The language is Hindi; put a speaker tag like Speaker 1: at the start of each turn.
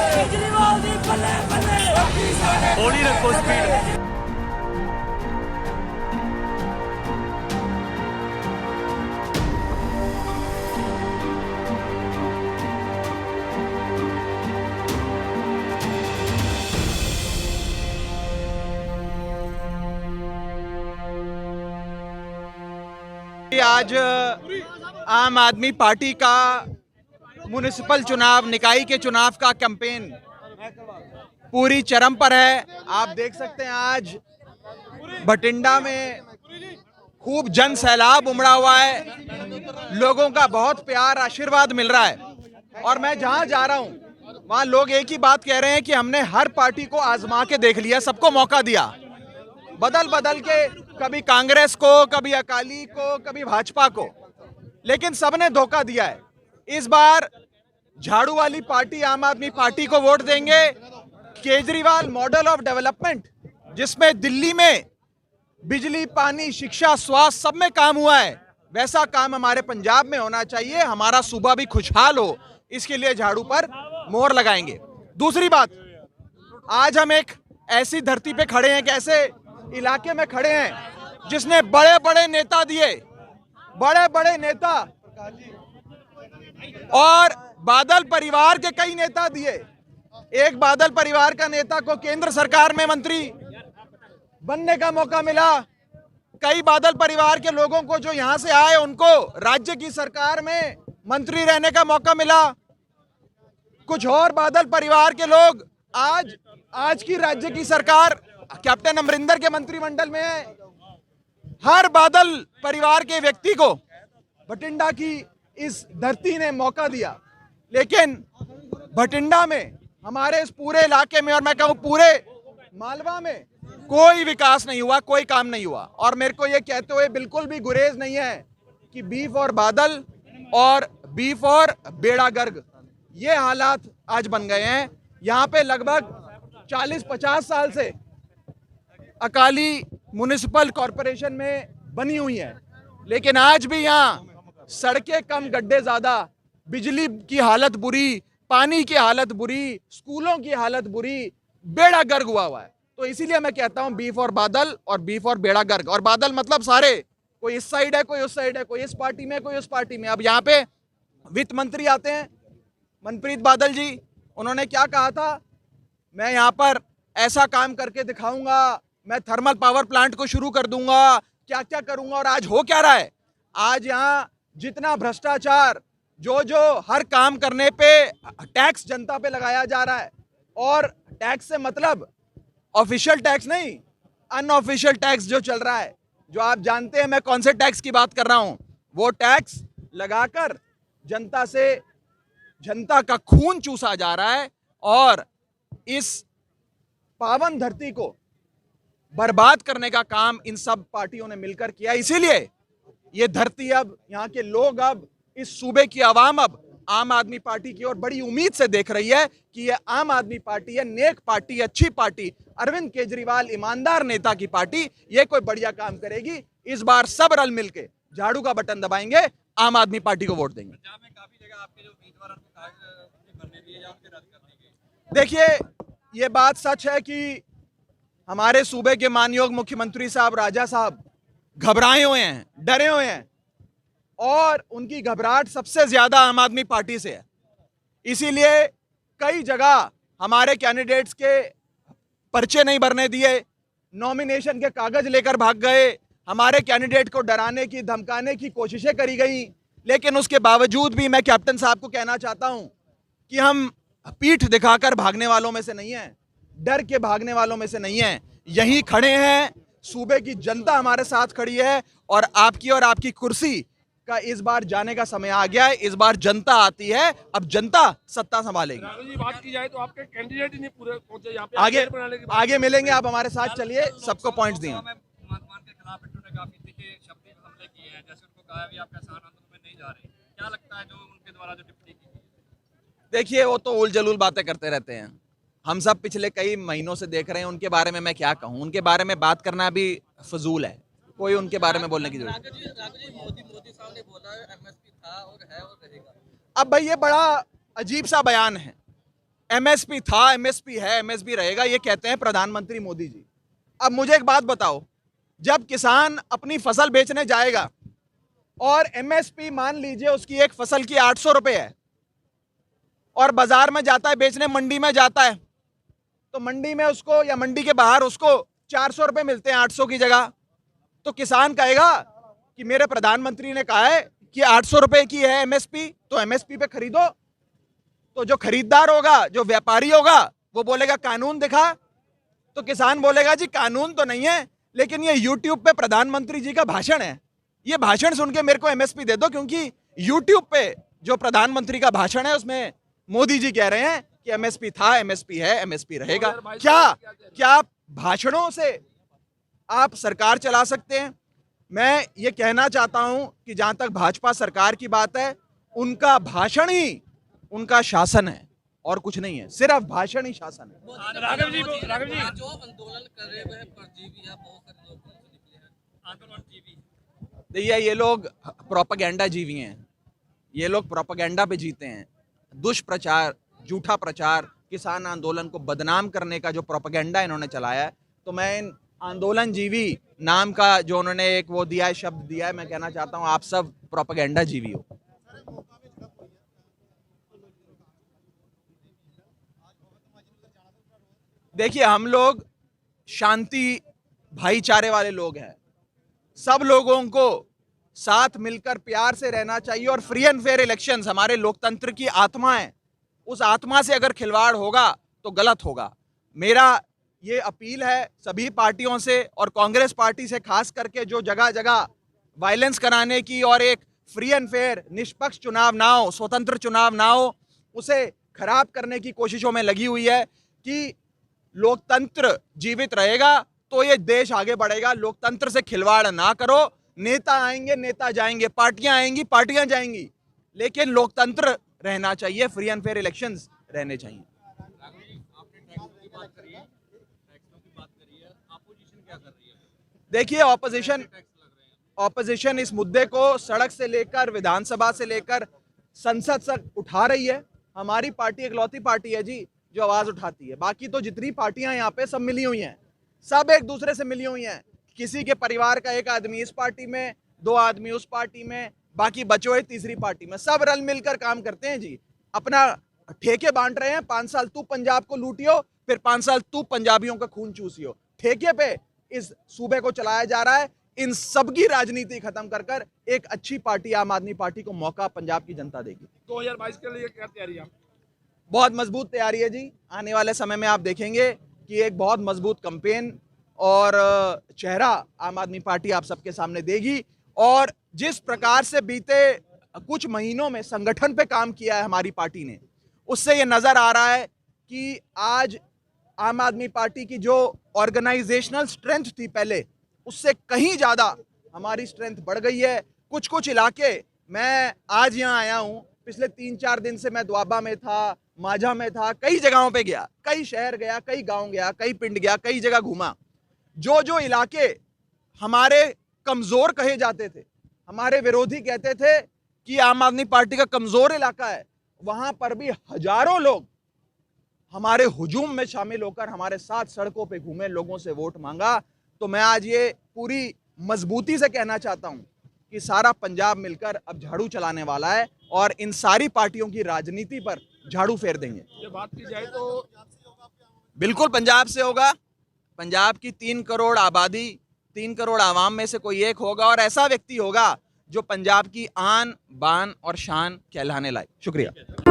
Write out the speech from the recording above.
Speaker 1: केजरीवाल दी बल्ले बल्ले
Speaker 2: हौली रखो स्पीड।
Speaker 3: आज आम आदमी पार्टी का म्युनिसिपल चुनाव, निकाय के चुनाव का कैंपेन पूरी चरम पर है। आप देख सकते हैं आज भटिंडा में खूब जन सैलाब उमड़ा हुआ है, लोगों का बहुत प्यार आशीर्वाद मिल रहा है। और मैं जहां जा रहा हूं वहां लोग एक ही बात कह रहे हैं कि हमने हर पार्टी को आजमा के देख लिया, सबको मौका दिया, बदल बदल के, कभी कांग्रेस को, कभी अकाली को, कभी भाजपा को, लेकिन सबने धोखा दिया है। इस बार झाड़ू वाली पार्टी आम आदमी पार्टी को वोट देंगे। केजरीवाल मॉडल ऑफ डेवलपमेंट, जिसमें दिल्ली में बिजली, पानी, शिक्षा, स्वास्थ्य सब में काम हुआ है, वैसा काम हमारे पंजाब में होना चाहिए। हमारा सूबा भी खुशहाल हो, इसके लिए झाड़ू पर मोहर लगाएंगे। दूसरी बात, आज हम एक ऐसी धरती पे खड़े हैं, कैसे इलाके में खड़े हैं जिसने बड़े बड़े नेता दिए, बड़े बड़े नेता, और बादल परिवार के कई नेता दिए। एक बादल परिवार का नेता को केंद्र सरकार में मंत्री बनने का मौका मिला, कई बादल परिवार के लोगों को जो यहां से आए उनको राज्य की सरकार में मंत्री रहने का मौका मिला। कुछ और बादल परिवार के लोग आज की राज्य की सरकार कैप्टन अमरिंदर के मंत्रिमंडल में है। हर बादल परिवार के व्यक्ति को भटिंडा की इस धरती ने मौका दिया, लेकिन भटिंडा में, हमारे इस पूरे इलाके में, और मैं कहूं पूरे मालवा में, कोई विकास नहीं हुआ, कोई काम नहीं हुआ। और मेरे को यह कहते हुए बिल्कुल भी गुरेज नहीं है कि बी फॉर बादल और बी फॉर बेड़ा गर्क, ये हालात आज बन गए हैं। यहां पे लगभग 40-50 साल से अकाली म्युनिसिपल कॉरपोरेशन में बनी हुई है, लेकिन आज भी यहाँ सड़कें कम, गड्ढे ज्यादा, बिजली की हालत बुरी, पानी की हालत बुरी, स्कूलों की हालत बुरी, बेड़ा गर्क हुआ है। तो इसीलिए मैं कहता हूं बी फॉर बादल और बी फॉर बेड़ा गर्क। और बादल मतलब सारे, कोई इस साइड है, कोई उस साइड है, कोई इस पार्टी में, कोई उस पार्टी में। अब यहाँ पे वित्त मंत्री आते हैं, मनप्रीत बादल जी, उन्होंने क्या कहा था, मैं यहाँ पर ऐसा काम करके दिखाऊंगा, मैं थर्मल पावर प्लांट को शुरू कर दूंगा, क्या क्या करूंगा। और आज हो क्या रहा है? आज यहाँ जितना भ्रष्टाचार, जो हर काम करने पे टैक्स जनता पे लगाया जा रहा है, और टैक्स से मतलब ऑफिशियल टैक्स नहीं, अनऑफिशियल टैक्स जो चल रहा है, जो आप जानते हैं मैं कौन से टैक्स की बात कर रहा हूं, वो टैक्स लगाकर जनता का खून चूसा जा रहा है और इस पावन धरती को बर्बाद करने का काम इन सब पार्टियों ने मिलकर किया। इसीलिए ये धरती, अब यहाँ के लोग, अब इस सूबे की आवाम अब आम आदमी पार्टी की ओर बड़ी उम्मीद से देख रही है कि ये आम आदमी पार्टी है, नेक पार्टी, अच्छी पार्टी, अरविंद केजरीवाल ईमानदार नेता की पार्टी, ये कोई बढ़िया काम करेगी। इस बार सब रल मिलके झाड़ू का बटन दबाएंगे, आम आदमी पार्टी को वोट देंगे। देखिए, ये बात सच है कि हमारे सूबे के मानयोग मुख्यमंत्री साहब, राजा साहब, घबराए हुए हैं, डरे हुए हैं, और उनकी घबराहट सबसे ज्यादा आम आदमी पार्टी से है। इसीलिए कई जगह हमारे कैंडिडेट्स के पर्चे नहीं भरने दिए, नॉमिनेशन के कागज लेकर भाग गए, हमारे कैंडिडेट को डराने की, धमकाने की कोशिशें करी गई। लेकिन उसके बावजूद भी मैं कैप्टन साहब को कहना चाहता हूं कि हम पीठ दिखाकर भागने वालों में से नहीं हैं, डर के भागने वालों में से नहीं हैं, यहीं खड़े हैं। सूबे की जनता हमारे साथ खड़ी है, और आपकी कुर्सी का इस बार जाने का समय आ गया है। इस बार जनता आती है, अब जनता सत्ता संभालेगी।
Speaker 4: बात की जाए तो आपके कैंडिडेट ही नहीं पूरे पहुंचे यहाँ पे,
Speaker 3: आगे मिलेंगे, आप हमारे साथ चलिए, सबको पॉइंट्स दिए।
Speaker 4: क्या लगता है जो उनके द्वारा जो टिप्पणी की?
Speaker 3: देखिए, वो तो उल जलूल बातें करते रहते हैं, हम सब पिछले कई महीनों से देख रहे हैं। उनके बारे में मैं क्या कहूं, उनके बारे में बात करना भी फजूल है, कोई उनके बारे में बोलने की जरूरत नहीं।
Speaker 4: मोदी साहब ने बोला एमएसपी था और है और रहेगा।
Speaker 3: अब भाई ये बड़ा अजीब सा बयान है। एमएसपी था, एमएसपी है, एमएसपी रहेगा, ये कहते हैं प्रधानमंत्री मोदी जी। अब मुझे एक बात बताओ, जब किसान अपनी फसल बेचने जाएगा और एमएसपी मान लीजिए उसकी एक फसल की 800 रुपए है और बाजार में जाता है बेचने, मंडी में जाता है, तो मंडी में उसको या मंडी के बाहर उसको 400 रुपए मिलते हैं 800 की जगह, तो किसान कहेगा कि मेरे प्रधानमंत्री ने कहा है कि 800 रुपए की है एमएसपी, तो एमएसपी पे खरीदो। तो जो खरीदार होगा, जो व्यापारी होगा, वो बोलेगा कानून दिखा, तो किसान बोलेगा जी कानून तो नहीं है, लेकिन ये यूट्यूब पे प्रधानमंत्री जी का भाषण है, ये भाषण सुन के मेरे को एमएसपी दे दो, क्योंकि यूट्यूब पे जो प्रधानमंत्री का भाषण है उसमें मोदी जी कह रहे हैं कि एमएसपी था, एमएसपी है, एमएसपी रहेगा। क्या भाषणों से आप सरकार चला सकते हैं? मैं ये कहना चाहता हूं कि जहां तक भाजपा सरकार की बात है, उनका भाषण ही उनका शासन है और कुछ नहीं है, सिर्फ भाषण ही शासन है।
Speaker 2: राघव जी
Speaker 4: जो आंदोलन कर रहे हैं परजीवी है, बहुत सारे लोग निकले हैं आंदोलन जीवी।
Speaker 3: देखिए, ये लोग प्रोपेगेंडा जीवी हैं, ये लोग प्रोपेगेंडा पे जीते हैं। दुष्प्रचार, झूठा प्रचार, किसान आंदोलन को बदनाम करने का जो प्रोपेगेंडा इन्होंने चलाया है, तो मैं इन आंदोलन जीवी नाम का जो उन्होंने एक वो दिया है, शब्द दिया है, मैं कहना चाहता हूं आप सब प्रोपेगेंडा जीवी हो। देखिए, हम लोग शांति भाईचारे वाले लोग हैं, सब लोगों को साथ मिलकर प्यार से रहना चाहिए और फ्री एंड फेयर इलेक्शंस हमारे लोकतंत्र की आत्मा है, उस आत्मा से अगर खिलवाड़ होगा तो गलत होगा। मेरा ये अपील है सभी पार्टियों से और कांग्रेस पार्टी से खास करके, जो जगह जगह वायलेंस कराने की और एक फ्री एंड फेयर निष्पक्ष चुनाव ना हो, स्वतंत्र चुनाव ना हो, उसे खराब करने की कोशिशों में लगी हुई है कि लोकतंत्र जीवित रहेगा तो ये देश आगे बढ़ेगा। लोकतंत्र से खिलवाड़ ना करो। नेता आएंगे, नेता जाएंगे, पार्टियां आएंगी, पार्टियां जाएंगी, लेकिन लोकतंत्र रहना चाहिए, फ्री एंड फेयर इलेक्शंस रहने चाहिए। देखिए, ऑपोजिशन इस मुद्दे को सड़क से लेकर, विधानसभा से लेकर संसद तक उठा रही है। हमारी पार्टी इकलौती पार्टी है जी जो आवाज उठाती है, बाकी तो जितनी पार्टियां यहाँ पे सब मिली हुई हैं, सब एक दूसरे से मिली हुई हैं। किसी के परिवार का एक आदमी इस पार्टी में, दो आदमी उस पार्टी में, बाकी बचे हुए तीसरी पार्टी में, सब रल मिलकर काम करते हैं जी। अपना ठेके बांट रहे हैं, 5 साल तू पंजाब को लूटियो, फिर 5 साल तू पंजाबियों का खून चूसियो। ठेके पे इस सूबे को चलाया जा रहा है। इन सब की राजनीति खत्म कर कर एक अच्छी पार्टी, आम आदमी पार्टी को मौका पंजाब की जनता देगी।
Speaker 2: 2022 के लिए क्या तैयारी है?
Speaker 3: बहुत मजबूत तैयारी है जी। आने वाले समय में आप देखेंगे कि एक बहुत मजबूत कैंपेन और चेहरा आम आदमी पार्टी आप सबके सामने देगी। और जिस प्रकार से बीते कुछ महीनों में संगठन पे काम किया है हमारी पार्टी ने, उससे ये नजर आ रहा है कि आज आम आदमी पार्टी की जो ऑर्गेनाइजेशनल स्ट्रेंथ थी पहले, उससे कहीं ज्यादा हमारी स्ट्रेंथ बढ़ गई है। कुछ कुछ इलाके, मैं आज यहाँ आया हूँ, पिछले 3-4 दिन से मैं द्वाबा में था, माझा में था, कई जगहों पे गया, कई शहर गया, कई गांव गया, कई पिंड गया, कई जगह घूमा। जो जो इलाके हमारे कमजोर कहे जाते थे, हमारे विरोधी कहते थे कि आम आदमी पार्टी का कमजोर इलाका है, वहां पर भी हजारों लोग हमारे हुजूम में शामिल होकर हमारे साथ सड़कों पे घूमे, लोगों से वोट मांगा। तो मैं आज ये पूरी मजबूती से कहना चाहता हूं कि सारा पंजाब मिलकर अब झाड़ू चलाने वाला है और इन सारी पार्टियों की राजनीति पर झाड़ू फेर देंगे।
Speaker 2: ये बात की जाए तो
Speaker 3: बिल्कुल पंजाब से होगा। पंजाब की 3 करोड़ आबादी, 3 करोड़ आवाम में से कोई एक होगा और ऐसा व्यक्ति होगा जो पंजाब की आन, बान और शान कहलाने लायक। शुक्रिया।